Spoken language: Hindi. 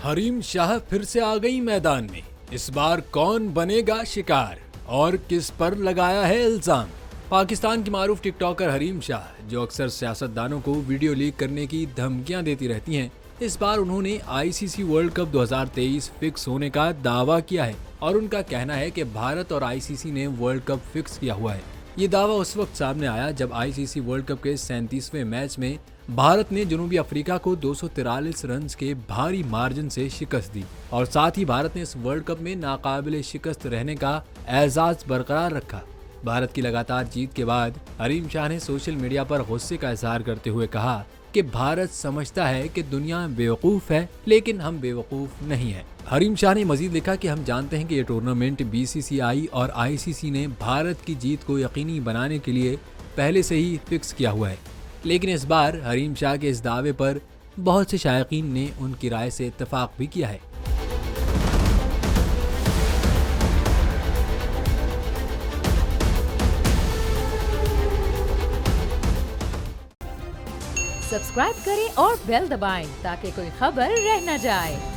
हरीम शाह फिर से आ गई मैदान में। इस बार कौन बनेगा शिकार और किस पर लगाया है इल्जाम? पाकिस्तान की मारूफ टिकटॉकर हरीम शाह, जो अक्सर सियासतदानों को वीडियो लीक करने की धमकियां देती रहती हैं, इस बार उन्होंने आईसीसी वर्ल्ड कप 2023 फिक्स होने का दावा किया है और उनका कहना है कि भारत और आईसीसी ने वर्ल्ड कप फिक्स किया हुआ है। ये दावा उस वक्त सामने आया जब आईसीसी वर्ल्ड कप के 37वें मैच में भारत ने जनूबी अफ्रीका को 243 रन के भारी मार्जिन से शिकस्त दी और साथ ही भारत ने इस वर्ल्ड कप में नाकाबिले शिकस्त रहने का एजाज बरकरार रखा। भारत की लगातार जीत के बाद हरीम शाह ने सोशल मीडिया पर गुस्से का इजहार करते हुए कहा कि भारत समझता है कि दुनिया बेवकूफ है, लेकिन हम बेवकूफ नहीं हैं। हरीम शाह ने मजीद लिखा कि हम जानते हैं कि ये टूर्नामेंट बीसीसीआई और आईसीसी ने भारत की जीत को यकीनी बनाने के लिए पहले से ही फिक्स किया हुआ है, लेकिन इस बार हरीम शाह के इस दावे पर बहुत से शायकीन ने उनकी राय से इत्तेफाक भी किया है। सब्सक्राइब करें और बेल दबाएं ताकि कोई खबर रह न जाए।